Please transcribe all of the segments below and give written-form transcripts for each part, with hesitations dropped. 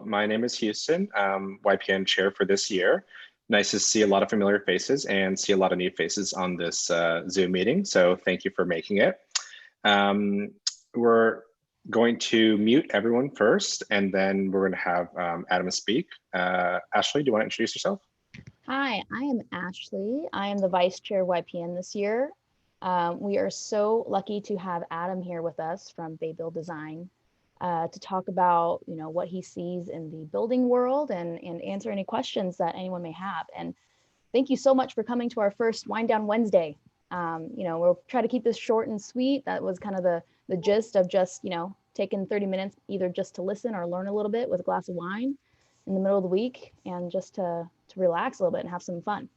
So my name is Houston, YPN chair for this year. Nice to see a lot of familiar faces and see a lot of new faces on this Zoom meeting. So thank you for making it. We're going to mute everyone first, and then we're going to have Adam speak. Ashley, do you want to introduce yourself? Hi, I am Ashley. I am the vice chair YPN this year. We are so lucky to have Adam here with us from Baybill Design to talk about, what he sees in the building world and answer any questions that anyone may have. And thank you so much for coming to our first Wind Down Wednesday. We'll try to keep this short and sweet. That was kind of the gist of just, taking 30 minutes either just to listen or learn a little bit with a glass of wine in the middle of the week and just to relax a little bit and have some fun.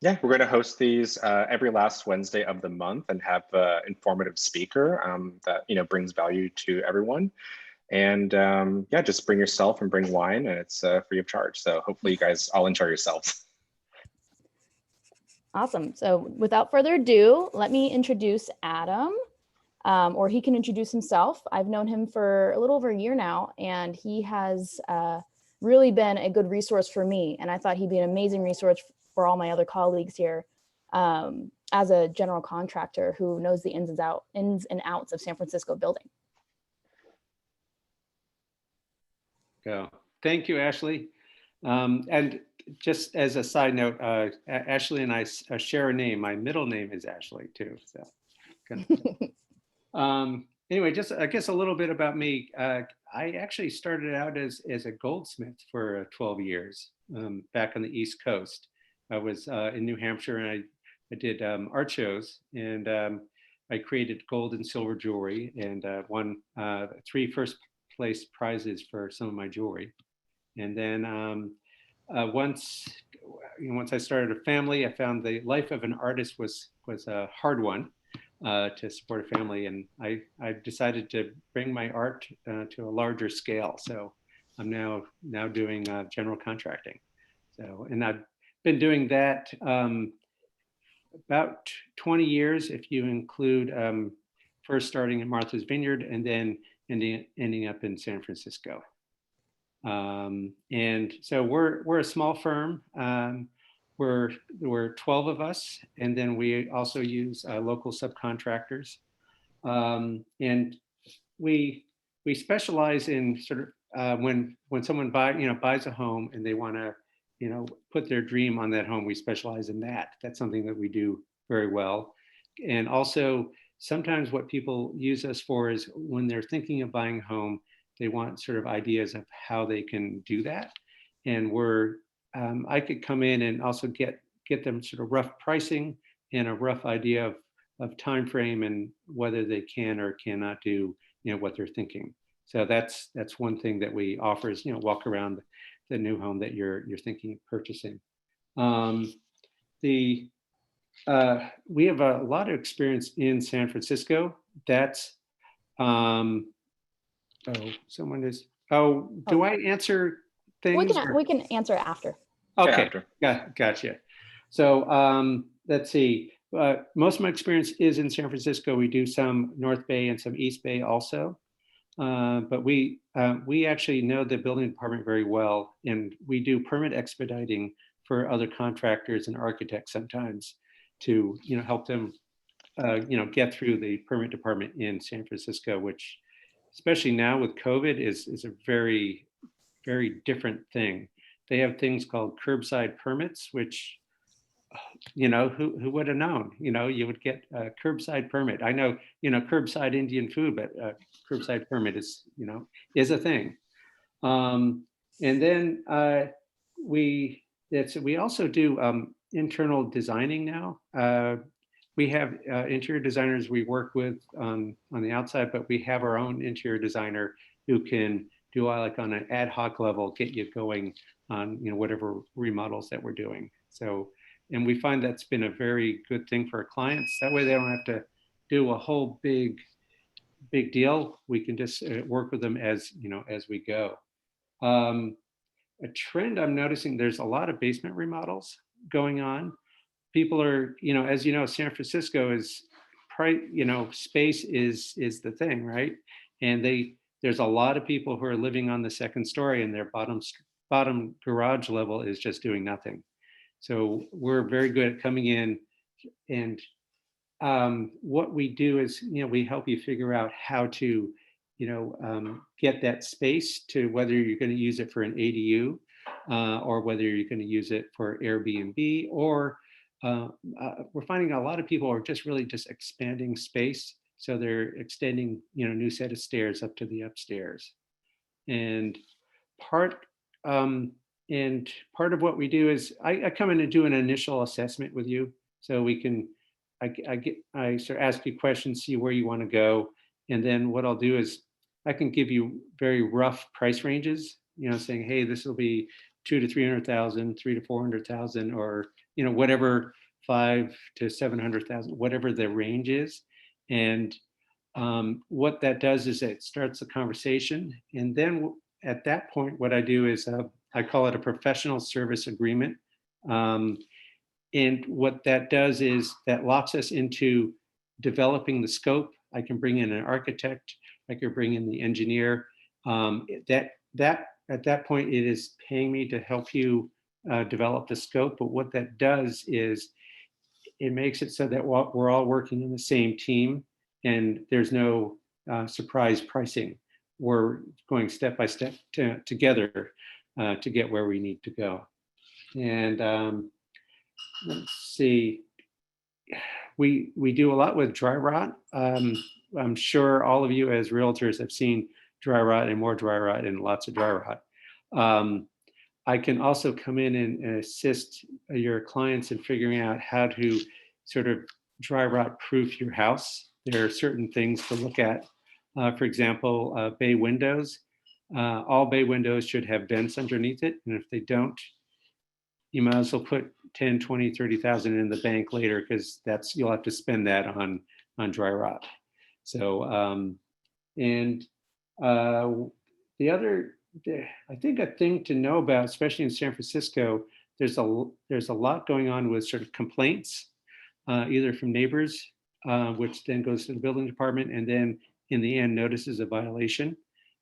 Yeah, we're going to host these every last Wednesday of the month and have an informative speaker that brings value to everyone. And yeah, just bring yourself and bring wine, and it's free of charge. So hopefully you guys all enjoy yourselves. Awesome. So without further ado, let me introduce Adam, or he can introduce himself. I've known him for a little over a year now, and he has really been a good resource for me. And I thought he'd be an amazing resource for all my other colleagues here as a general contractor who knows the ins and outs of San Francisco building. Thank you, Ashley. And just as a side note, Ashley and I share a name. My middle name is Ashley too. So anyway, just I guess a little bit about me. I actually started out as a goldsmith for 12 years back on the East Coast. I was in New Hampshire, and I did art shows, and I created gold and silver jewelry, and won 3 first place prizes for some of my jewelry. And then once I started a family, I found the life of an artist was a hard one to support a family, and I decided to bring my art to a larger scale. So I'm now doing general contracting. So, and I've been doing that about 20 years, if you include first starting in Martha's Vineyard and then ending up in San Francisco. And so we're a small firm. We're 12 of us, and then we also use local subcontractors. And we specialize in sort of when someone buys a home and they want to put their dream on that home, we specialize in that. That's something that we do very well. And also sometimes what people use us for is when they're thinking of buying a home, they want sort of ideas of how they can do that. And I could come in and also get them sort of rough pricing and a rough idea of time frame and whether they can or cannot do what they're thinking. So that's one thing that we offer is walk around the new home that you're thinking of purchasing. We have a lot of experience in San Francisco. That's do I answer things? We can answer after. Okay, gotcha. So let's see. Most of my experience is in San Francisco. We do some North Bay and some East Bay also. But we actually know the building department very well, and we do permit expediting for other contractors and architects sometimes to help them get through the permit department in San Francisco, which especially now with COVID is a very, very different thing. They have things called curbside permits, which who would have known? You would get a curbside permit. I know, curbside Indian food, but curbside permit is a thing. And then we also do internal designing now. We have interior designers we work with on the outside, but we have our own interior designer who can do like on an ad hoc level, get you going on whatever remodels that we're doing. So. And we find that's been a very good thing for our clients. That way they don't have to do a whole big deal. We can just work with them as we go. A trend I'm noticing, there's a lot of basement remodels going on. People are, as San Francisco is, space is the thing, right? And they there's a lot of people who are living on the second story and their bottom garage level is just doing nothing. So we're very good at coming in, and what we do is, we help you figure out how to, get that space to whether you're going to use it for an ADU, or whether you're going to use it for Airbnb, or we're finding a lot of people are just really just expanding space. So they're extending, new set of stairs up to the upstairs. And part and part of what we do is I come in and do an initial assessment with you, so we can I sort of ask you questions, see where you want to go, and then what I'll do is I can give you very rough price ranges, saying, hey, this will be 2 to 300,000, 3 to 400,000, or whatever, 5 to 700,000, whatever the range is. And what that does is it starts the conversation, and then at that point, what I do is I call it a professional service agreement. And what that does is that locks us into developing the scope. I can bring in an architect. I can bring in the engineer. That at that point, it is paying me to help you develop the scope. But what that does is it makes it so that we're all working in the same team, and there's no surprise pricing. We're going step by step together to get where we need to go. And let's see, we do a lot with dry rot. I'm sure all of you as realtors have seen dry rot and more dry rot and lots of dry rot. I can also come in and assist your clients in figuring out how to sort of dry rot proof your house. There are certain things to look at. For example, bay windows. All bay windows should have vents underneath it. And if they don't, you might as well put 10, 20, 30,000 in the bank later, because you'll have to spend that on dry rot. So, and the other, I think a thing to know about, especially in San Francisco, there's a lot going on with sort of complaints, either from neighbors, which then goes to the building department, and then in the end notices a violation.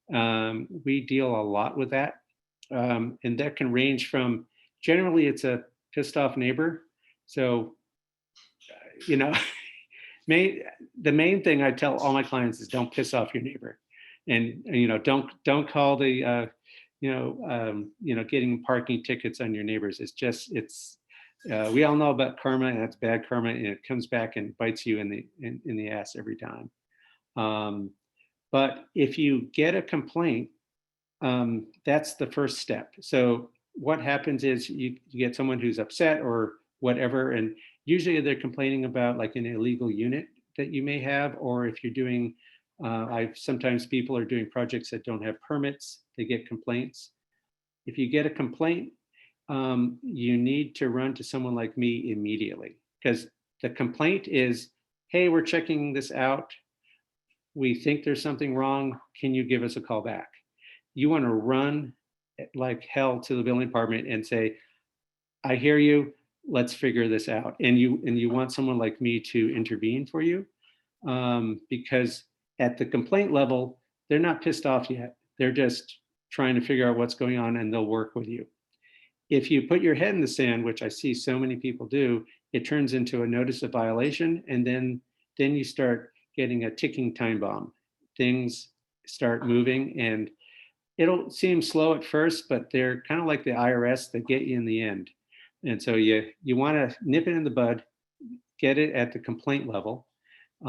We deal a lot with that, and that can range from, generally it's a pissed off neighbor. So, the main thing I tell all my clients is don't piss off your neighbor, and don't call the getting parking tickets on your neighbors. We all know about karma, and that's bad karma, and it comes back and bites you in the ass every time. But if you get a complaint, that's the first step. So what happens is you get someone who's upset or whatever, and usually they're complaining about like an illegal unit that you may have, or if you're doing, sometimes people are doing projects that don't have permits, they get complaints. If you get a complaint, you need to run to someone like me immediately, because the complaint is, hey, we're checking this out. We think there's something wrong. Can you give us a call back? You want to run like hell to the building department and say, I hear you, let's figure this out. And you want someone like me to intervene for you, because at the complaint level, they're not pissed off yet. They're just trying to figure out what's going on, and they'll work with you. If you put your head in the sand, which I see so many people do, it turns into a notice of violation, and then you start getting a ticking time bomb. Things start moving, and it'll seem slow at first, but they're kind of like the IRS that get you in the end. And so you want to nip it in the bud, get it at the complaint level.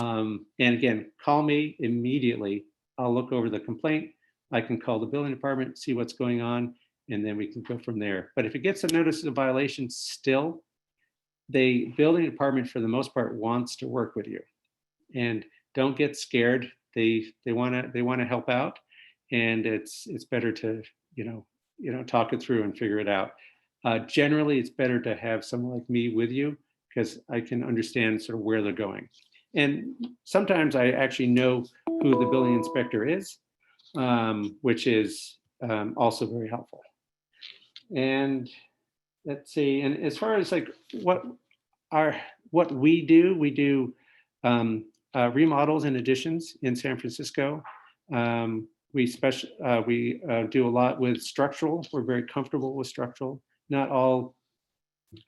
And again, call me immediately. I'll look over the complaint. I can call the building department, see what's going on, and then we can go from there. But if it gets a notice of violation still, the building department, for the most part, wants to work with you. And don't get scared. They want to help out, and it's better to talk it through and figure it out. Generally, it's better to have someone like me with you, because I can understand sort of where they're going. And sometimes I actually know who the building inspector is, which is also very helpful. And let's see. And as far as like what we do remodels and additions in San Francisco. we do a lot with structural. We're very comfortable with structural. Not all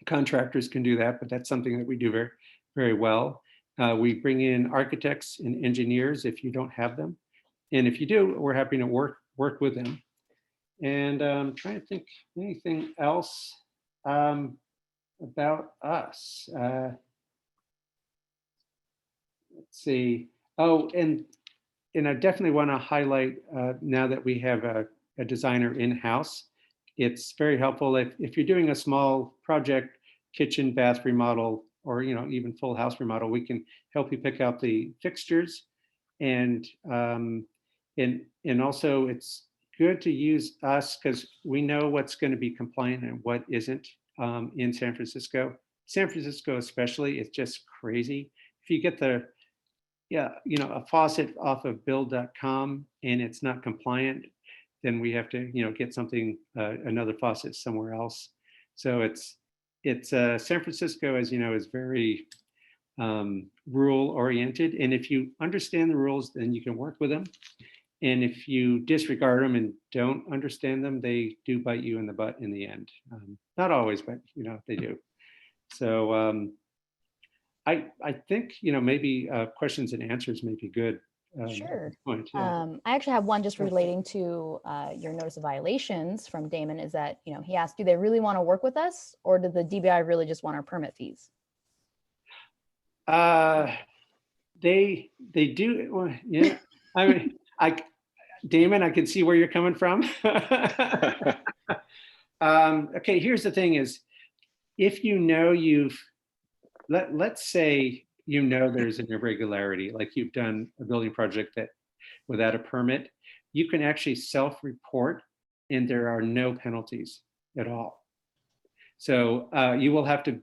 contractors can do that, but that's something that we do very, very well. We bring in architects and engineers if you don't have them. And if you do, we're happy to work with them. And I'm trying to think anything else about us. Let's see. Oh, and I definitely want to highlight now that we have a designer in-house. It's very helpful if you're doing a small project, kitchen, bath remodel, or even full house remodel. We can help you pick out the fixtures, and also it's good to use us because we know what's going to be compliant and what isn't in San Francisco. San Francisco especially, it's just crazy. If you get a faucet off of build.com and it's not compliant, then we have to get something another faucet somewhere else. So it's San Francisco, as you know, is very rule oriented, and if you understand the rules, then you can work with them. And if you disregard them and don't understand them, they do bite you in the butt in the end. Not always, but they do. So I think maybe questions and answers may be good. Sure. Point, yeah. I actually have one just relating to your notice of violations from Damon. Is that he asked, do they really want to work with us, or do the DBI really just want our permit fees? They do. Well, yeah. I mean, Damon, I can see where you're coming from. Okay, here's the thing: is if let's say there's an irregularity, like you've done a building project that without a permit, you can actually self-report, and there are no penalties at all. So you'll have to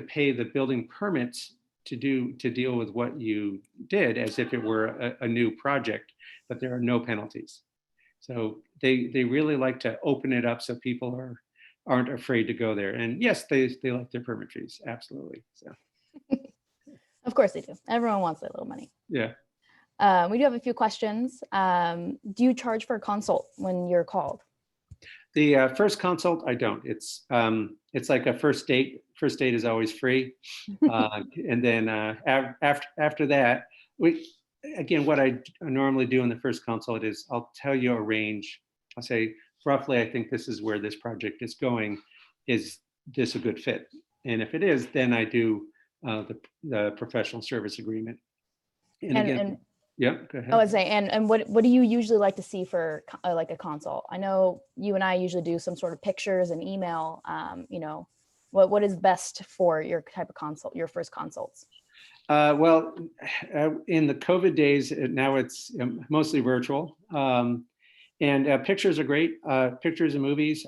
pay the building permits to deal with what you did as if it were a new project, but there are no penalties. So they really like to open it up so people aren't afraid to go there. And yes, they like their permit fees, absolutely. So of course they do. Everyone wants that little money. Yeah. We do have a few questions. Do you charge for a consult when you're called? The first consult, I don't. It's like a first date. First date is always free, and then after that, what I normally do in the first consult is I'll tell you a range. I'll say roughly, I think this is where this project is going. Is this a good fit? And if it is, then I do the professional service agreement. And again. Yeah, go ahead. I would say, and what do you usually like to see for like a consult? I know you and I usually do some sort of pictures and email. What is best for your type of consult, your first consults? Well, in the COVID days, now it's mostly virtual, and pictures are great. Pictures and movies.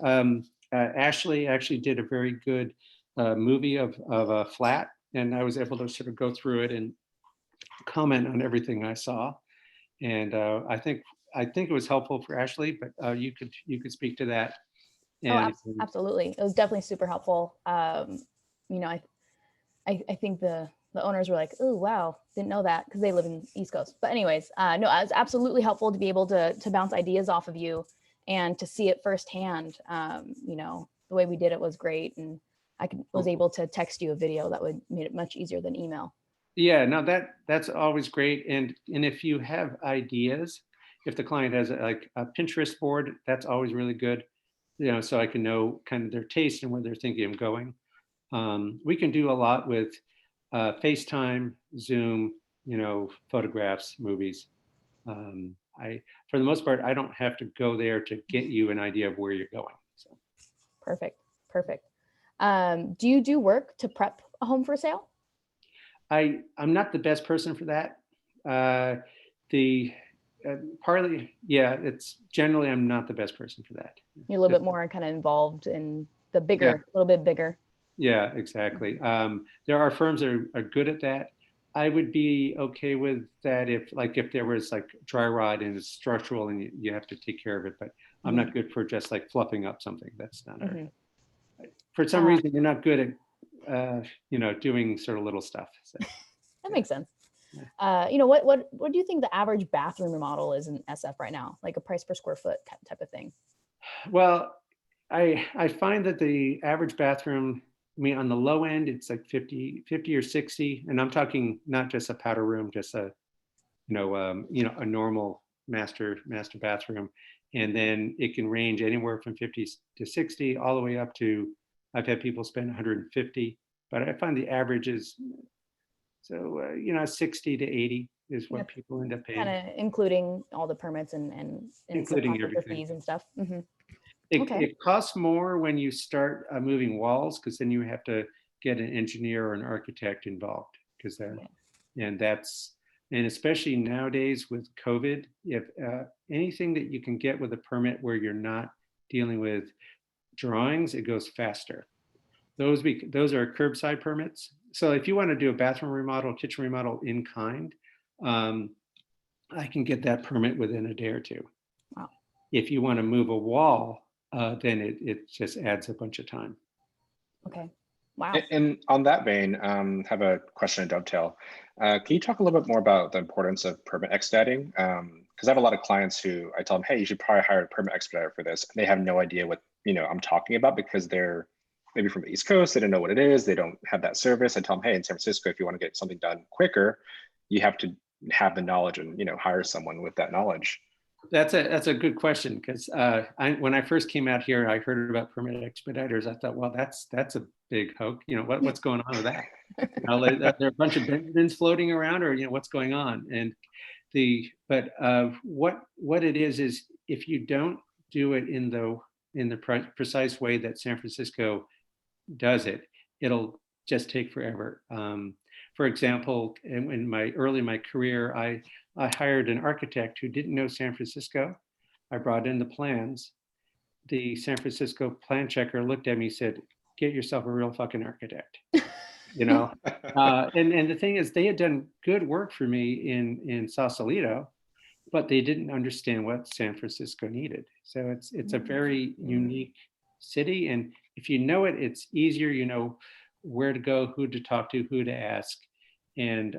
Ashley actually did a very good movie of a flat, and I was able to sort of go through it and comment on everything I saw, and I think it was helpful for Ashley, but you could speak to that. And, absolutely, it was definitely super helpful. I think the owners were like, oh wow, didn't know that, because they live in East Coast. But anyways, no, it was absolutely helpful to be able to bounce ideas off of you and to see it firsthand. The way we did it was great, and was able to text you a video that made it much easier than email. Yeah, no, that's always great. And if you have ideas, if the client has like a Pinterest board, that's always really good, so I can know kind of their taste and where they're thinking of going. We can do a lot with FaceTime, Zoom, photographs, movies. For the most part, I don't have to go there to get you an idea of where you're going. So. Perfect. Do you do work to prep a home for sale? I'm not the best person for that. Partly, yeah, it's generally I'm not the best person for that. You're a little bit more kind of involved in the bigger, a little bit bigger. Yeah, exactly. There are firms that are good at that. I would be okay with that if there was like dry rot and it's structural and you have to take care of it, but I'm not good for just like fluffing up something. That's not for some reason you're not good at doing sort of little stuff. So. That makes sense. What do you think the average bathroom remodel is in SF right now? Like a price per square foot type of thing? Well, I find that the average bathroom, I mean, on the low end, it's like 50 or 60. And I'm talking not just a powder room, just a, a normal master bathroom. And then it can range anywhere from 50 to 60, all the way up to, I've had people spend 150, but I find the average is, 60 to 80 is what people end up paying. Kind of including all the permits and including everything. fees and stuff. Mm-hmm. It costs more when you start moving walls, because then you have to get an engineer or an architect involved, because and especially nowadays with COVID, if anything that you can get with a permit where you're not dealing with drawings, it goes faster. Those are curbside permits. So if you want to do a bathroom remodel, kitchen remodel in kind, I can get that permit within a day or two. Wow. If you want to move a wall, then it just adds a bunch of time. Okay. Wow. And on that vein, have a question to dovetail. Can you talk a little bit more about the importance of permit expediting? Because I have a lot of clients who I tell them, hey, you should probably hire a permit expediter for this. And they have no idea what I'm talking about, because they're maybe from the East Coast, they don't know what it is, they don't have that service. I tell them, hey, in San Francisco, if you want to get something done quicker, you have to have the knowledge and hire someone with that knowledge. That's a good question, because when I first came out here, I heard about permit expediters. I thought, well, that's a big hoax. What's going on with that? There are a bunch of Benjamins floating around, or what's going on? And what it is if you don't do it in the precise way that San Francisco does it, it'll just take forever. For example, in my career, I hired an architect who didn't know San Francisco. I brought in the plans. The San Francisco plan checker looked at me and said, "Get yourself a real fucking architect." And the thing is, they had done good work for me in Sausalito, but they didn't understand what San Francisco needed. So it's a very unique city, and if you know it, it's easier. You know where to go, who to talk to, who to ask. And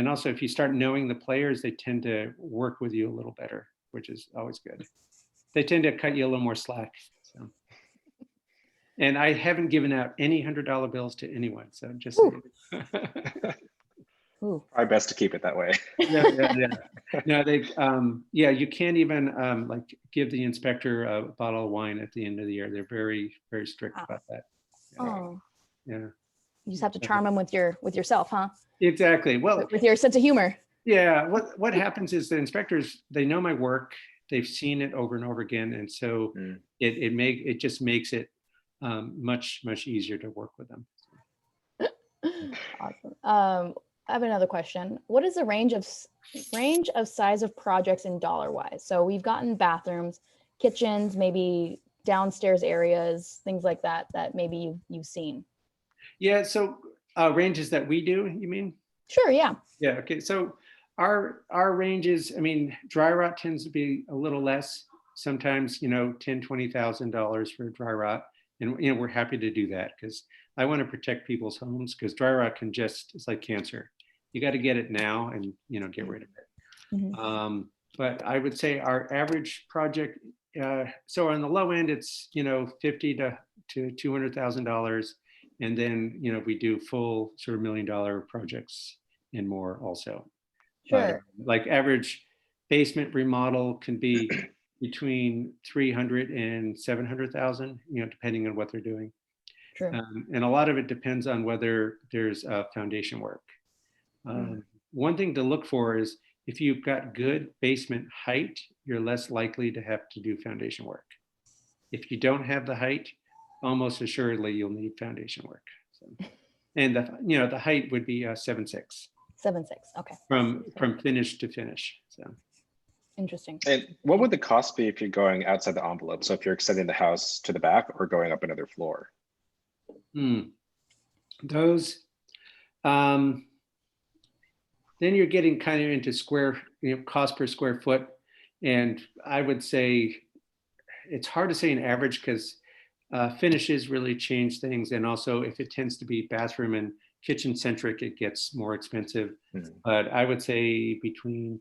also, if you start knowing the players, they tend to work with you a little better, which is always good. They tend to cut you a little more slack. So, and I haven't given out any $100 bills to anyone. So just Probably best to keep it that way. Yeah. No, you can't even like give the inspector a bottle of wine at the end of the year. They're very, very strict about that. Yeah. You just have to charm them with yourself, huh? Exactly. Well, with your sense of humor. Yeah. What happens is the inspectors, they know my work, they've seen it over and over again, and so it just makes it much easier to work with them. Awesome. I have another question. What is the range of size of projects in dollar wise? So we've gotten bathrooms, kitchens, maybe downstairs areas, things like that maybe you've seen. Yeah. So ranges that we do, you mean? Sure. Yeah. Yeah. Okay. So our ranges, I mean, dry rot tends to be a little less. Sometimes, $10,000, $20,000 for dry rot, and we're happy to do that because I want to protect people's homes, because dry rot it's like cancer. You got to get it now and get rid of it. Mm-hmm. But I would say our average project, so on the low end, it's $50,000 to $200,000. And then, we do full sort of $1 million projects and more also. Sure. Like average basement remodel can be between 300 and 700,000, depending on what they're doing. Sure. And a lot of it depends on whether there's foundation work. One thing to look for is if you've got good basement height, you're less likely to have to do foundation work. If you don't have the height, almost assuredly you'll need foundation work. So, and the height would be 7'6". 7'6". Okay. From finish to finish. So interesting. And what would the cost be if you're going outside the envelope? So if you're extending the house to the back or going up another floor? Those, then you're getting kind of into cost per square foot. And I would say it's hard to say an average because finishes really change things. And also if it tends to be bathroom and kitchen centric, it gets more expensive. Mhm. But I would say between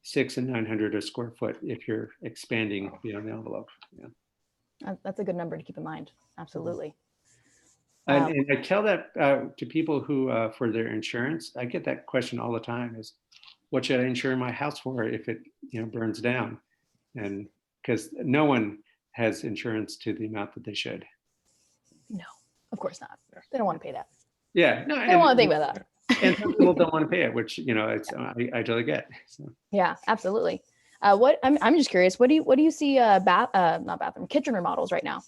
600 and 900 a square foot if you're expanding, the envelope. Yeah. That's a good number to keep in mind. Absolutely. And I tell that to people who, for their insurance, I get that question all the time: is what should I insure my house for if it burns down? And because no one has insurance to the amount that they should. No, of course not. They don't want to pay that. Yeah, no, They don't want to think about that. And some people don't want to pay it, which it's I totally get. So. Yeah, absolutely. I'm just curious. What do you see? Not bathroom, kitchen remodels right now.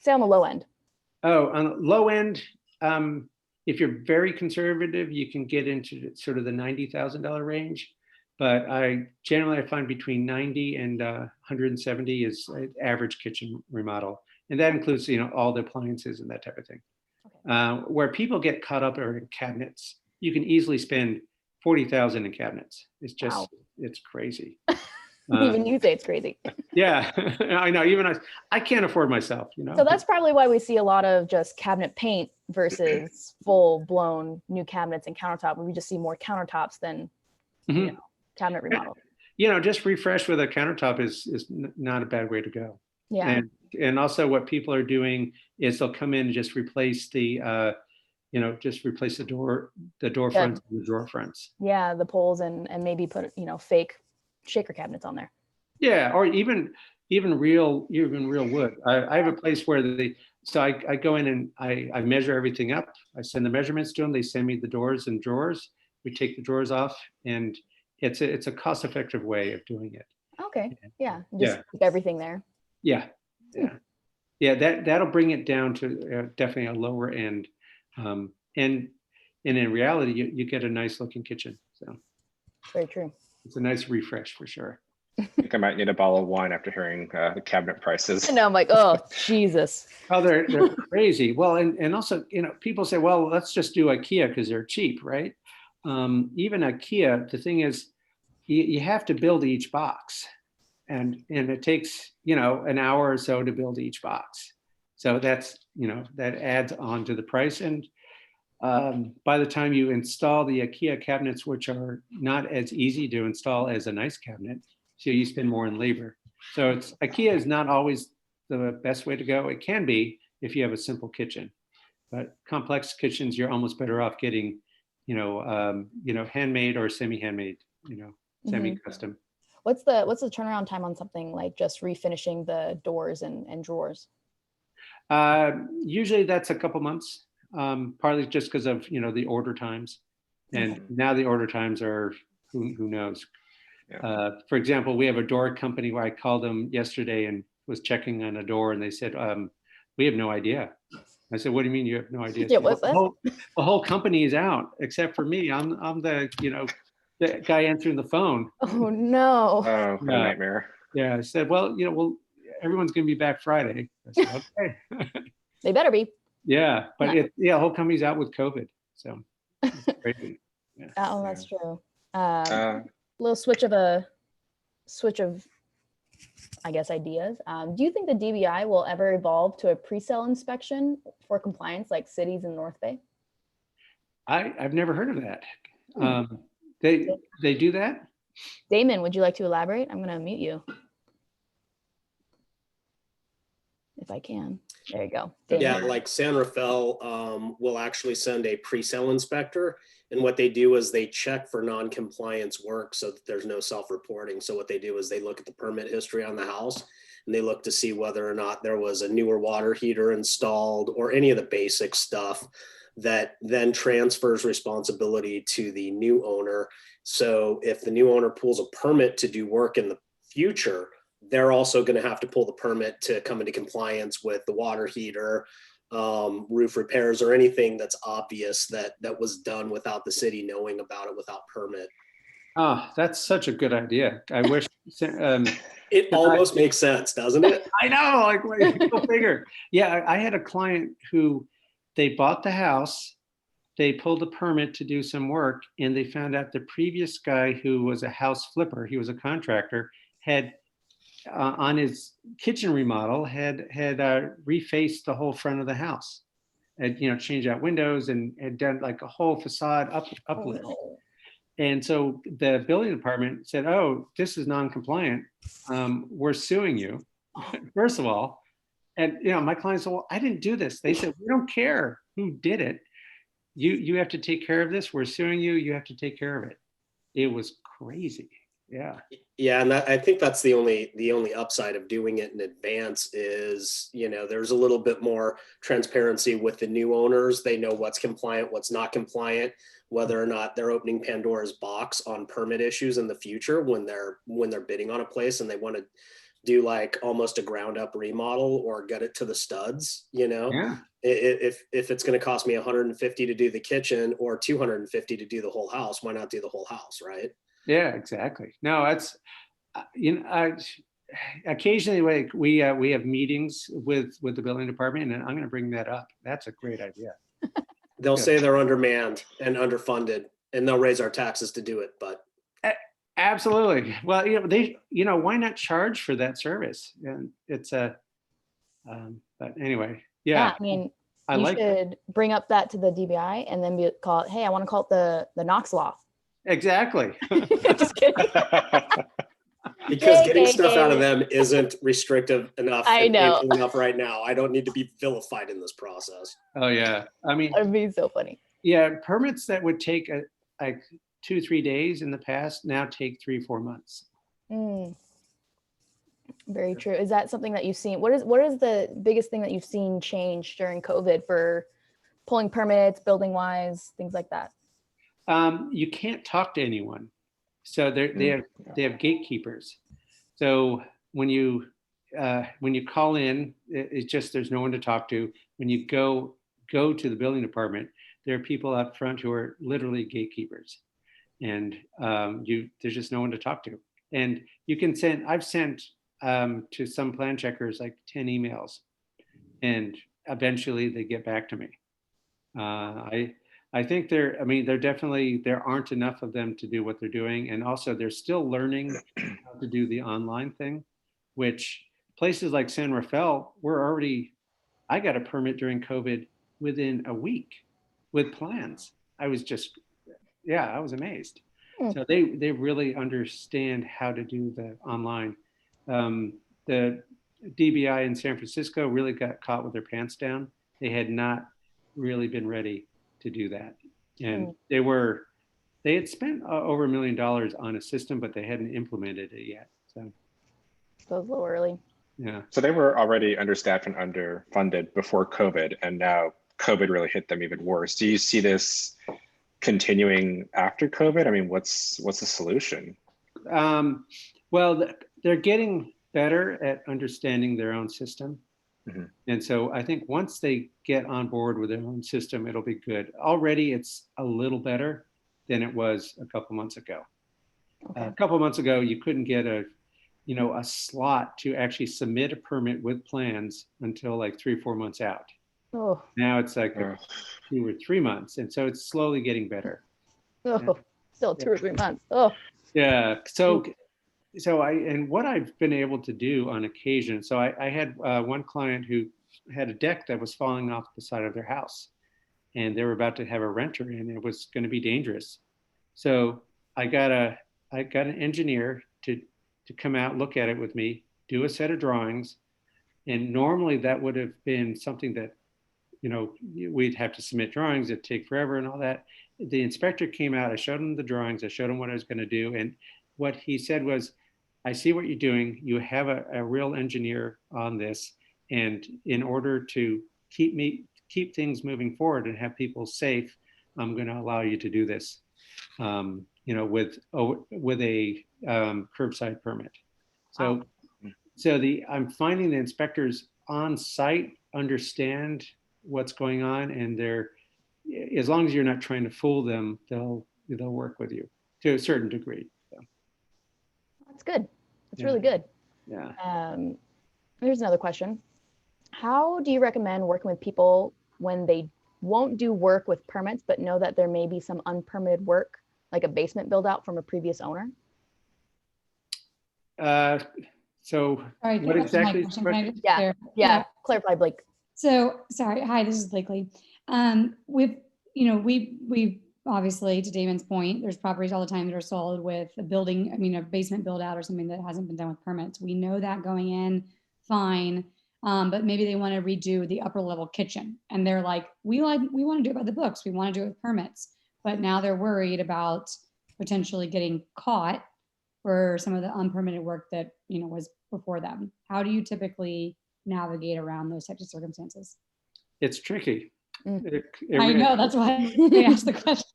Say on the low end. Oh, on the low end, if you're very conservative, you can get into sort of the $90,000 range. But I find between 90 and 170 is an average kitchen remodel, and that includes all the appliances and that type of thing. Okay. Where people get caught up are in cabinets. You can easily spend 40,000 in cabinets. It's just It's crazy. Even you say it's crazy. Yeah, I know. Even I can't afford myself. So that's probably why we see a lot of just cabinet paint versus full-blown new cabinets and countertop. We just see more countertops than cabinet remodel. Just refresh with a countertop is not a bad way to go. Yeah. And also what people are doing is they'll come in and just replace the replace the door fronts and the drawer fronts. Yeah, the poles and maybe put fake shaker cabinets on there. Yeah, or even real wood. I have a place where I go in and I measure everything up. I send the measurements to them. They send me the doors and drawers. We take the drawers off, and it's a cost-effective way of doing it. Okay. Yeah. Just keep everything there. Yeah. That'll bring it down to definitely a lower end, and in reality, you get a nice looking kitchen. So very true. It's a nice refresh for sure. I think I might need a bottle of wine after hearing the cabinet prices. No, I'm like, oh Jesus. Oh, they're crazy. Well, and also people say, well, let's just do IKEA because they're cheap, right? Even IKEA, the thing is, you have to build each box, and it takes an hour or so to build each box. So that's that adds on to the price. And by the time you install the IKEA cabinets, which are not as easy to install as a nice cabinet, so you spend more in labor. So IKEA is not always the best way to go. It can be if you have a simple kitchen, but complex kitchens, you're almost better off getting handmade or semi-handmade, semi-custom. What's the turnaround time on something like just refinishing the doors and drawers? Usually that's a couple months, partly just because of the order times, and now the order times are who knows. Yeah. For example, we have a door company where I called them yesterday and was checking on a door, and they said, we have no idea. I said, what do you mean you have no idea? Yeah, what's that? The whole company is out except for me. I'm the the guy answering the phone. Oh no! Oh, what a nightmare. Yeah, I said, well, everyone's going to be back Friday. I said, okay. They better be. Yeah, but the whole company's out with COVID, so it's crazy. Yeah. Oh, that's true. Little switch of, I guess, ideas. Do you think the DBI will ever evolve to a presale inspection for compliance like cities in North Bay? I've never heard of that. They do that? Damon, would you like to elaborate? I'm going to mute you. If I can. There you go. Damon. Yeah, like San Rafael will actually send a pre-sale inspector. And what they do is they check for non-compliance work so that there's no self-reporting. So what they do is they look at the permit history on the house, and they look to see whether or not there was a newer water heater installed or any of the basic stuff that then transfers responsibility to the new owner. So if the new owner pulls a permit to do work in the future, they're also going to have to pull the permit to come into compliance with the water heater, roof repairs, or anything that's obvious that was done without the city knowing about it without permit. Oh, that's such a good idea. I wish it almost makes sense, doesn't it? I know, like go figure. Yeah, I had a client who they bought the house, they pulled a permit to do some work, and they found out the previous guy who was a house flipper, he was a contractor, had on his kitchen remodel had refaced the whole front of the house. had, changed out windows and had done like a whole facade uplift. no. And so the building department said, "Oh, this is non-compliant. We're suing you." First of all, and my client said, "Well, I didn't do this." They said, "We don't care who did it. You have to take care of this. We're suing you. You have to take care of it." It was crazy. Yeah. Yeah, and I think that's the only upside of doing it in advance is, there's a little bit more transparency with the new owners. They know what's compliant, what's not compliant, whether or not they're opening Pandora's box on permit issues in the future when they're bidding on a place and they want to do like almost a ground up remodel or get it to the studs. Yeah. If it's going to cost me $150 to do the kitchen or $250 to do the whole house, why not do the whole house, right? Yeah, exactly. No, that's, occasionally we have meetings with the building department, and I'm going to bring that up. That's a great idea. They'll say they're undermanned and underfunded, and they'll raise our taxes to do it. But Absolutely. Well, why not charge for that service? And it's but anyway, yeah. I mean, I you like should bring up that to the DBI and then call it, hey, I want to call it the Knox Law. Exactly. Just kidding. Because getting stuff out of them isn't restrictive enough. I know. Enough right now. I don't need to be vilified in this process. Oh yeah. I mean, That'd be so funny. yeah, permits that would take like 2-3 days in the past now take 3-4 months. Very true. Is that something that you've seen? What is the biggest thing that you've seen change during COVID for pulling permits, building wise, things like that? You can't talk to anyone. So they have gatekeepers. So when you call in, it's just there's no one to talk to. When you go to the building department, there are people up front who are literally gatekeepers, and there's just no one to talk to. And you can I've sent to some plan checkers like 10 emails, and eventually they get back to me. I think there aren't enough of them to do what they're doing. And also they're still learning how to do the online thing, which places like San Rafael, I got a permit during COVID within a week with plans. I was amazed. So they really understand how to do the online. The DBI in San Francisco really got caught with their pants down. They had not really been ready to do that, and they had spent over $1 million on a system, but they hadn't implemented it yet. So it was a little early. Yeah. So they were already understaffed and underfunded before COVID, and now COVID really hit them even worse. Do you see this continuing after COVID? I mean, what's the solution? Well, they're getting better at understanding their own system. Mm-hmm. And so I think once they get on board with their own system, it'll be good. Already it's a little better than it was a couple months ago. Okay. A couple months ago, you couldn't get a slot to actually submit a permit with plans until like 3-4 months out. Oh. Now it's like 2 or 3 months. And so it's slowly getting better. Still 2 or 3 months. Yeah. And what I've been able to do on occasion, so I had one client who had a deck that was falling off the side of their house, and they were about to have a renter in. It was going to be dangerous. So I got an engineer to come out, look at it with me, do a set of drawings. And normally that would have been something that, we'd have to submit drawings, it'd take forever and all that. The inspector came out, I showed him the drawings, I showed him what I was going to do. And what he said was, I see what you're doing. You have a real engineer on this. And in order to keep things moving forward and have people safe, I'm going to allow you to do this, with a curbside permit. So, I'm finding the inspectors on site understand what's going on, and as long as you're not trying to fool them, they'll work with you to a certain degree. So. That's good. That's really good. Yeah. Here's another question. How do you recommend working with people when they won't do work with permits, but know that there may be some unpermitted work, like a basement build out from a previous owner? So Sorry, what exactly is the question? Yeah. Clarify, Blake. So sorry. Hi, this is Blakely. We obviously, to Damon's point, there's properties all the time that are sold with a building, a basement build out or something that hasn't been done with permits. We know that going in, fine. But maybe they want to redo the upper level kitchen and they're like, we want to do it by the books. We want to do it with permits, but now they're worried about potentially getting caught for some of the unpermitted work that, was before them. How do you typically navigate around those types of circumstances? It's tricky. I know, that's why I asked the question.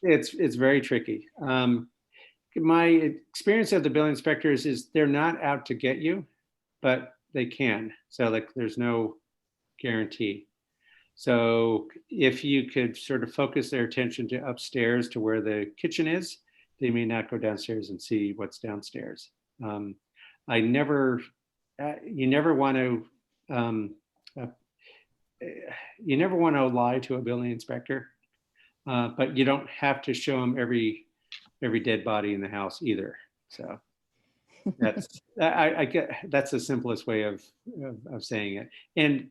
It's very tricky. My experience of the building inspectors is they're not out to get you, but they can. So like there's no guarantee. So if you could sort of focus their attention to upstairs to where the kitchen is, they may not go downstairs and see what's downstairs. You never want to lie to a building inspector, but you don't have to show them every dead body in the house either. So I get that's the simplest way of saying it. And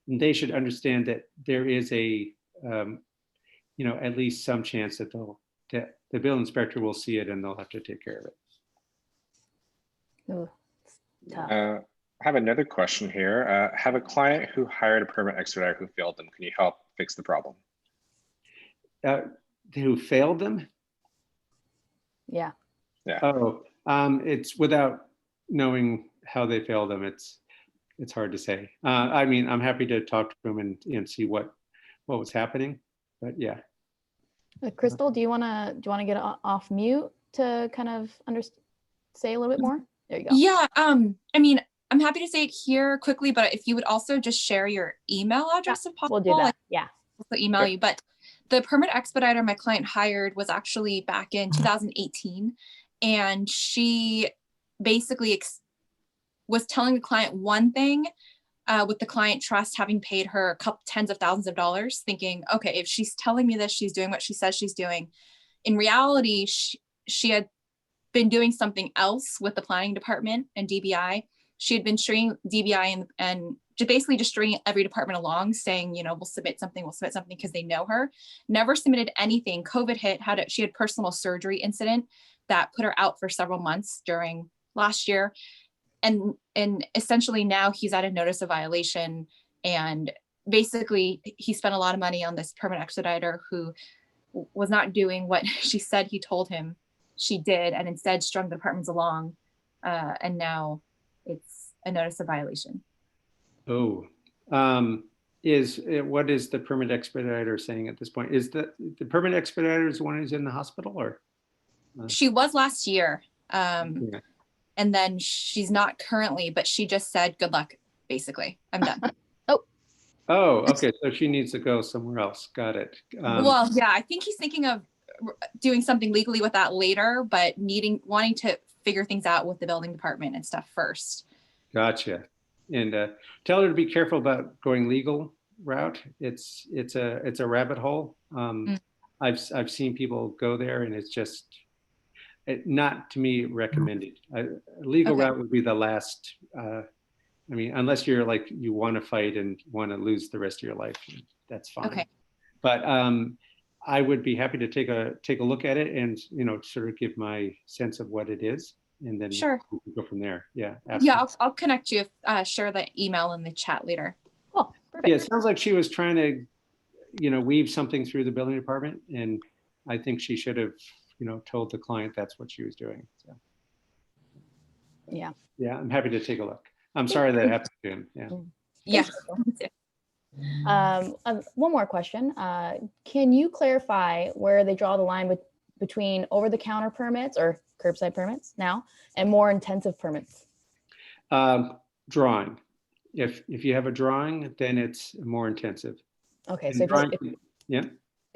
they should understand that there is at least some chance that the building inspector will see it and they'll have to take care of it. Ooh, tough. I have another question here. Have a client who hired a permit expediter who failed them. Can you help fix the problem? Who failed them? Yeah. Yeah. Oh, it's without knowing how they failed them. It's hard to say. I'm happy to talk to them and see what was happening, but yeah. Crystal, do you want to get off mute to kind of say a little bit more? There you go. Yeah. I'm happy to say it here quickly, but if you would also just share your email address if possible. We'll do that. Yeah. We'll email you. But the permit expediter my client hired was actually back in 2018. And she basically was telling the client one thing with the client trust having paid her a couple tens of thousands of dollars, thinking, okay, if she's telling me this, she's doing what she says she's doing. In reality, she had been doing something else with the planning department and DBI. She had been stringing DBI and basically just stringing every department along saying, we'll submit something because they know her. Never submitted anything. COVID hit, she had personal surgery incident that put her out for several months during last year. And essentially now he's at a notice of violation. And basically he spent a lot of money on this permit expediter who was not doing what she said he told him she did, and instead strung the departments along. And now it's a notice of violation. Oh, what is the permit expediter saying at this point? Is the permit expediter is the one who's in the hospital, or? She was last year. Yeah. And then she's not currently, but she just said, good luck, basically. I'm done. Oh, okay. So she needs to go somewhere else. Got it. Well, yeah, I think he's thinking of doing something legally with that later, but wanting to figure things out with the building department and stuff first. Gotcha. And tell her to be careful about going legal route. It's a rabbit hole. I've seen people go there, and it's just not, to me, recommended. A legal route would be the last. Unless you're like you want to fight and want to lose the rest of your life, that's fine. Okay. But I would be happy to take a look at it and sort of give my sense of what it is, and then sure, we can go from there. Yeah. Absolutely. Yeah, I'll connect you. Share the email in the chat later. Cool. Perfect. Yeah, it sounds like she was trying to, weave something through the building department, and I think she should have, told the client that's what she was doing. So. Yeah. Yeah, I'm happy to take a look. I'm sorry that happened to him. Yeah. Yeah. One more question. Can you clarify where they draw the line between over-the-counter permits or curbside permits now and more intensive permits? Drawing. If you have a drawing, then it's more intensive. Okay, so if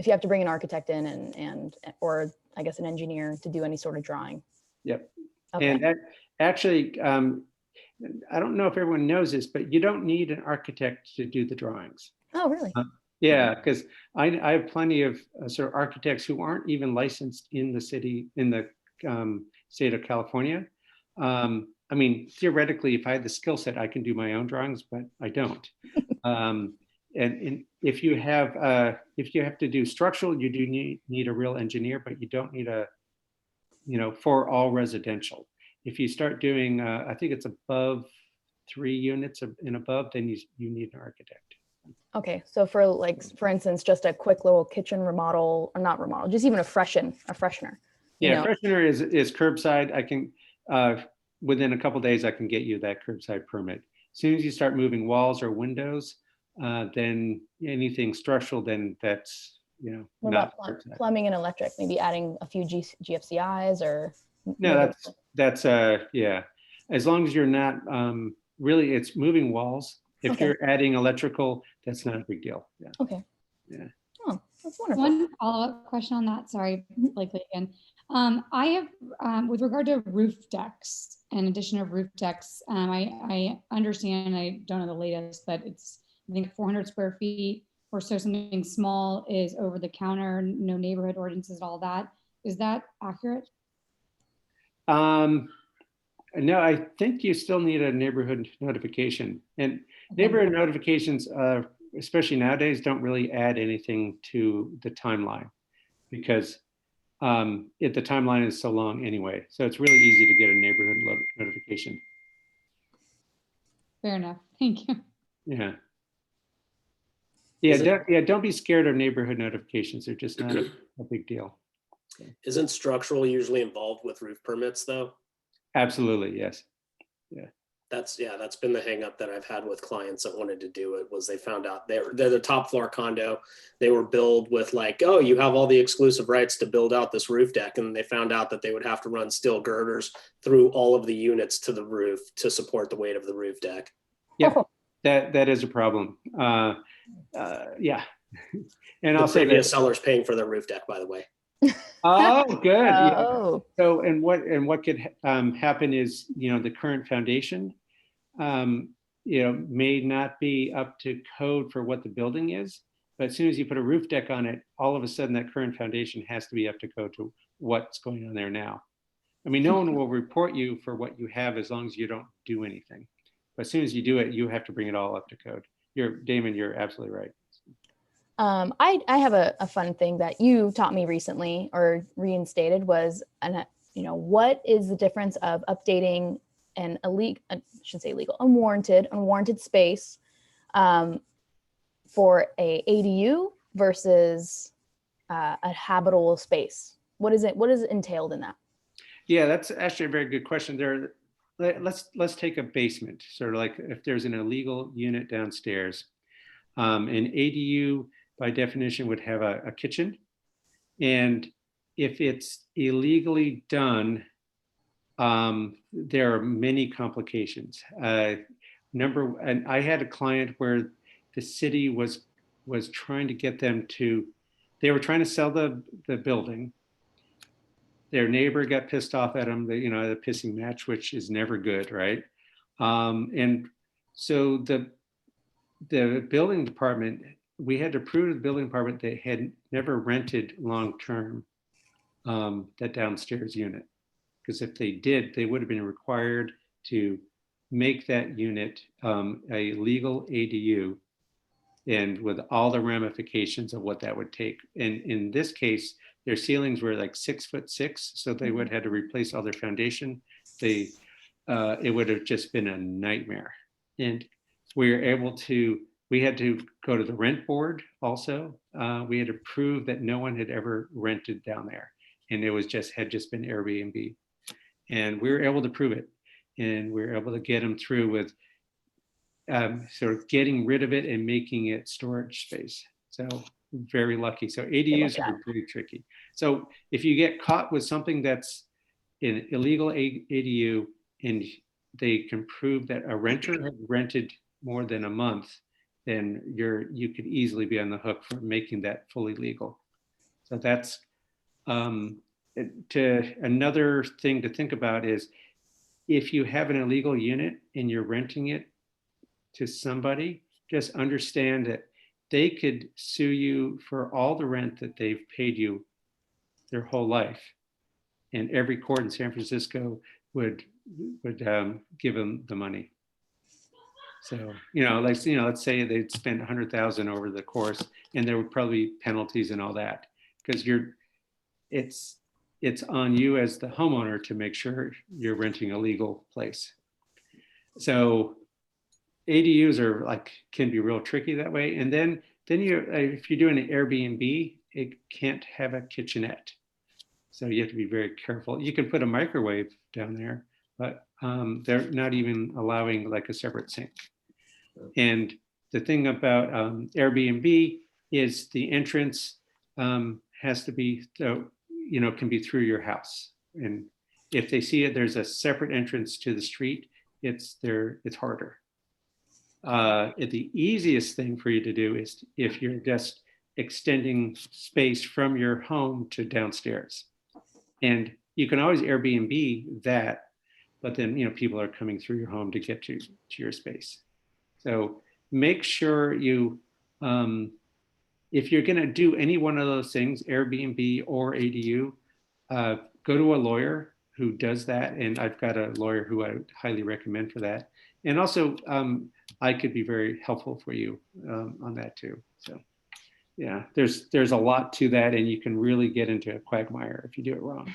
you have to bring an architect in or I guess an engineer to do any sort of drawing. Yep. Okay. And actually, I don't know if everyone knows this, but you don't need an architect to do the drawings. Oh, really? Yeah, because I have plenty of sort of architects who aren't even licensed in the state of California. I mean, theoretically, if I had the skill set, I can do my own drawings, but I don't. And if you have to do structural, you do need a real engineer, but you don't need a, for all residential. If you start doing, I think it's above 3 units and above, then you need an architect. Okay, so for instance, just a quick little kitchen remodel, or not remodel, just even a freshener. Yeah, freshener is curbside. I can, within a couple days, I can get you that curbside permit. As soon as you start moving walls or windows, then anything structural, then that's, What not about curbside. plumbing and electric? Maybe adding a few GFCIs or? No, that's yeah. As long as you're not, really, it's moving walls. If Okay. you're adding electrical, that's not a big deal. Yeah. Okay. Yeah. Oh, that's wonderful. One follow-up question on that. Sorry, likely again. I have, with regard to roof decks and addition of roof decks, I understand, I don't know the latest, but it's, I think 400 square feet or so, something small is over the counter, no neighborhood ordinances, all that. Is that accurate? No, I think you still need a neighborhood notification, and Okay. neighborhood notifications, especially nowadays, don't really add anything to the timeline because the timeline is so long anyway. So it's really easy to get a neighborhood notification. Fair enough. Thank you. Yeah. Yeah, don't be scared of neighborhood notifications. They're just not a big deal. Isn't structural usually involved with roof permits though? Absolutely, yes. Yeah. That's been the hang up that I've had with clients that wanted to do it, was they found out they're the top floor condo. They were billed with like, oh, you have all the exclusive rights to build out this roof deck. And they found out that they would have to run steel girders through all of the units to the roof to support the weight of the roof deck. Yep, that is a problem. Yeah. And The I'll say previous that seller's paying for their roof deck, by the way. oh, good. Yeah. Oh, So, and what could happen is, the current foundation, may not be up to code for what the building is, but as soon as you put a roof deck on it, all of a sudden that current foundation has to be up to code to what's going on there now. I mean, no one will report you for what you have as long as you don't do anything. But as soon as you do it, you have to bring it all up to code. Damon, you're absolutely right. I have a fun thing that you taught me recently or reinstated was, what is the difference of updating an unwarranted space for a ADU versus a habitable space? What is entailed in that? Yeah, that's actually a very good question. Let's take a basement, sort of like if there's an illegal unit downstairs. An ADU by definition would have a kitchen, and if it's illegally done, there are many complications. And I had a client where the city was trying to get them to, they were trying to sell the building. Their neighbor got pissed off at them, the pissing match, which is never good, right? And so the building department, we had to prove to the building department they had never rented long-term that downstairs unit. Because if they did, they would have been required to make that unit a legal ADU, and with all the ramifications of what that would take. And in this case, their ceilings were like 6'6", so they would have had to replace all their foundation. It would have just been a nightmare. And we had to go to the rent board also. We had to prove that no one had ever rented down there, and it had just been Airbnb. And we were able to prove it, and we were able to get them through with sort of getting rid of it and making it storage space. So very lucky. So ADUs are pretty tricky. So if you get caught with something that's an illegal ADU and they can prove that a renter had rented more than a month, then you could easily be on the hook for making that fully legal. So that's another thing to think about is if you have an illegal unit and you're renting it to somebody, just understand that they could sue you for all the rent that they've paid you their whole life. And every court in San Francisco would give them the money. So, let's say they'd spend 100,000 over the course, and there would probably be penalties and all that, because it's on you as the homeowner to make sure you're renting a legal place. So ADUs can be real tricky that way. And then if you're doing an Airbnb, it can't have a kitchenette. So you have to be very careful. You can put a microwave down there, but they're not even allowing like a separate sink. And the thing about Airbnb is the entrance has to be, can be through your house. And if they see it, there's a separate entrance to the street, it's harder. The easiest thing for you to do is if you're just extending space from your home to downstairs. And you can always Airbnb that, but then people are coming through your home to get to your space. So make sure you, if you're going to do any one of those things, Airbnb or ADU, go to a lawyer who does that. And I've got a lawyer who I would highly recommend for that. And also, I could be very helpful for you on that too. So yeah, there's a lot to that, and you can really get into a quagmire if you do it wrong.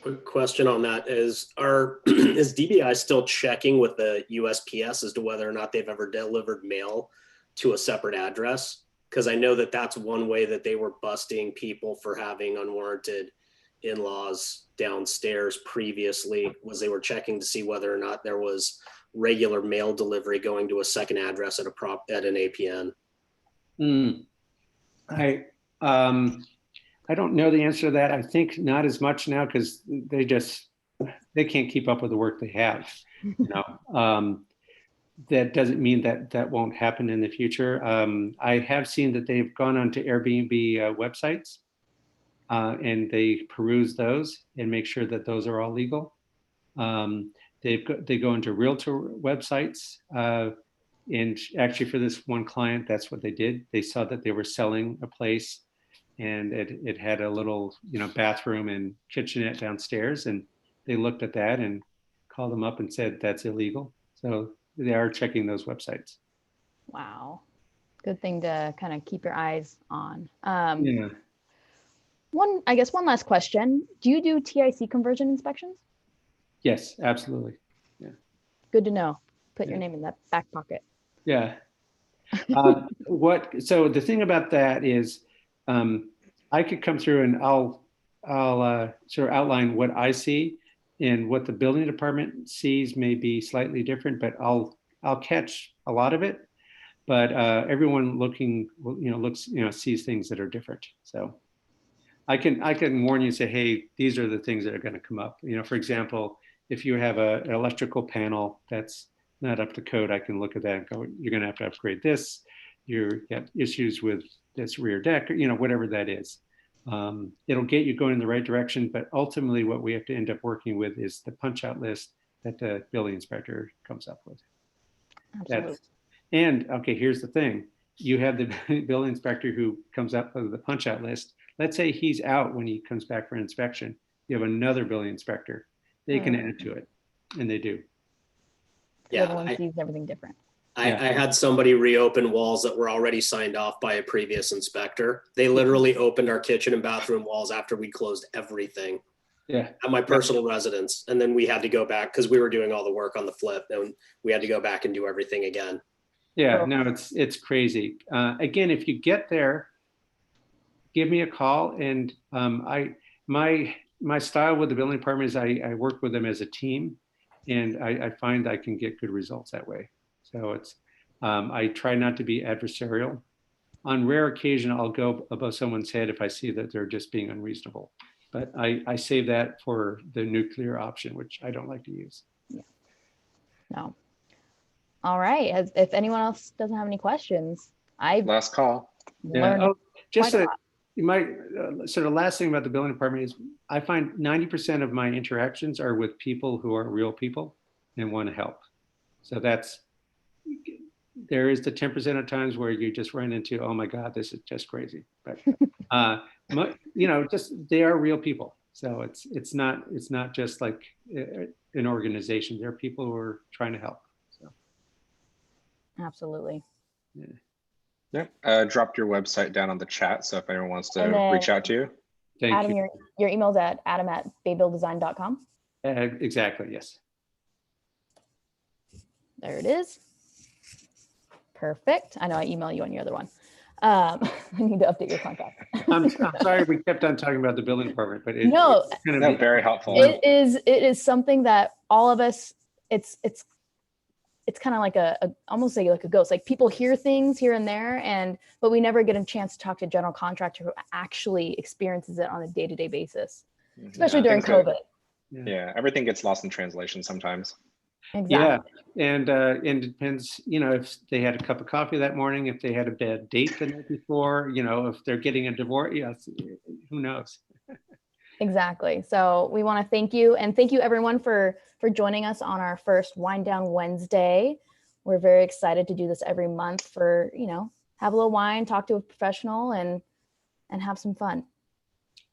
Quick question on that is DBI still checking with the USPS as to whether or not they've ever delivered mail to a separate address? Because I know that that's one way that they were busting people for having unwarranted in-laws downstairs previously, was they were checking to see whether or not there was regular mail delivery going to a second address at an APN. I don't know the answer to that. I think not as much now, because they can't keep up with the work they have. That doesn't mean that won't happen in the future. I have seen that they've gone onto Airbnb websites and they peruse those and make sure that those are all legal. They go into realtor websites, and actually for this one client, that's what they did. They saw that they were selling a place, and it had a little bathroom and kitchenette downstairs, and they looked at that and called them up and said that's illegal. So they are checking those websites. Wow, good thing to kind of keep your eyes on. Yeah. One last question: do you do TIC conversion inspections? Yes, absolutely. Yeah. Good to know. Put your name in that back pocket. Yeah. So the thing about that is, I could come through and I'll sort of outline what I see, and what the building department sees may be slightly different, but I'll catch a lot of it. But everyone sees things that are different. So I can warn you and say, hey, these are the things that are going to come up. For example, if you have an electrical panel that's not up to code, I can look at that and go, you're going to have to upgrade this. You got issues with this rear deck, whatever that is. It'll get you going in the right direction, but ultimately what we have to end up working with is the punch out list that the building inspector comes up with. Absolutely. And okay, here's the thing. You have the building inspector who comes up with the punch out list. Let's say he's out when he comes back for an inspection. You have another building inspector. They can add to it, and they do. Yeah, everyone sees everything different. I had somebody reopen walls that were already signed off by a previous inspector. They literally opened our kitchen and bathroom walls after we closed everything at my personal residence. And then we had to go back because we were doing all the work on the flip, and we had to go back and do everything again. Yeah, no, it's crazy. Again, if you get there, give me a call. And my style with the building department is I work with them as a team, and I find I can get good results that way. So I try not to be adversarial. On rare occasion, I'll go above someone's head if I see that they're just being unreasonable. But I save that for the nuclear option, which I don't like to use. Yeah. No. All right. If anyone else doesn't have any questions, last call. My sort of last thing about the building department is I find 90% of my interactions are with people who are real people and want to help. So there is the 10% of times where you just run into, oh my God, this is just crazy. But, they are real people. So it's not just like an organization. There are people who are trying to help. So Absolutely. Yep. Dropped your website down on the chat, so if anyone wants to And then, reach out to you. thank Adam, you. your email's at adam@baybuilddesign.com. Exactly. Yes. There it is. Perfect. I know I email you on your other one. I need to update your contact. I'm sorry we kept on talking about the building department, but No, it's gonna No, be very helpful. it is something that all of us, it's kind of like almost like a ghost. Like people hear things here and there, but we never get a chance to talk to a general contractor who actually experiences it on a day-to-day basis, especially during COVID. Yeah, everything gets lost in translation sometimes. Exactly. Yeah, and it depends, if they had a cup of coffee that morning, if they had a bad date the night before, if they're getting a divorce, yes, who knows? Exactly. So we want to thank you, and thank you everyone for joining us on our first Wind Down Wednesday. We're very excited to do this every month for, have a little wine, talk to a professional, and have some fun.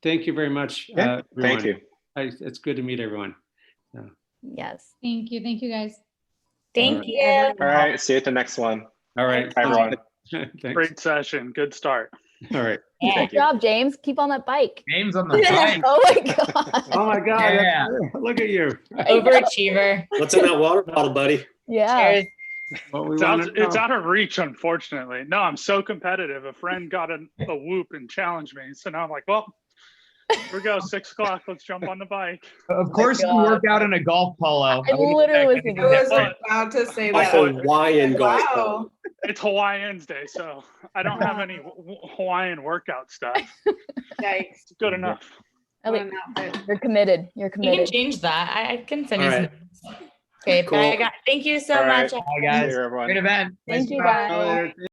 Thank you very much. Yeah, thank you. It's good to meet everyone. Yes. Thank you. Thank you, guys. Thank you. All right. See you at the next one. All right. Bye, everyone. Thanks. Great session. Good start. All right. Good job, James. Keep on that bike. James on the bike. Oh my God. Oh my God. Yeah. Look at you. Overachiever. What's in that water bottle, buddy? Yeah. Cheers. What we It's want out, to it's know. out of reach, unfortunately. No, I'm so competitive. A friend got a whoop and challenged me. So now I'm like, well, here we go, 6 o'clock. Let's jump on the bike. Of course, you God. work out in a golf polo. I literally was thinking I was different. about to say A that. Hawaiian golf Wow. ball. It's Hawaiians Day, so I don't have any Hawaiian workout stuff. Yikes. It's good enough. I What mean, an outfit. you're committed. You're You can committed. change that. I can send All you right. some. Okay, Cool. bye, guys. Thank you so All right. much. Bye, See guys. you, everyone. Great event. Thank you, Nice to guys. Later.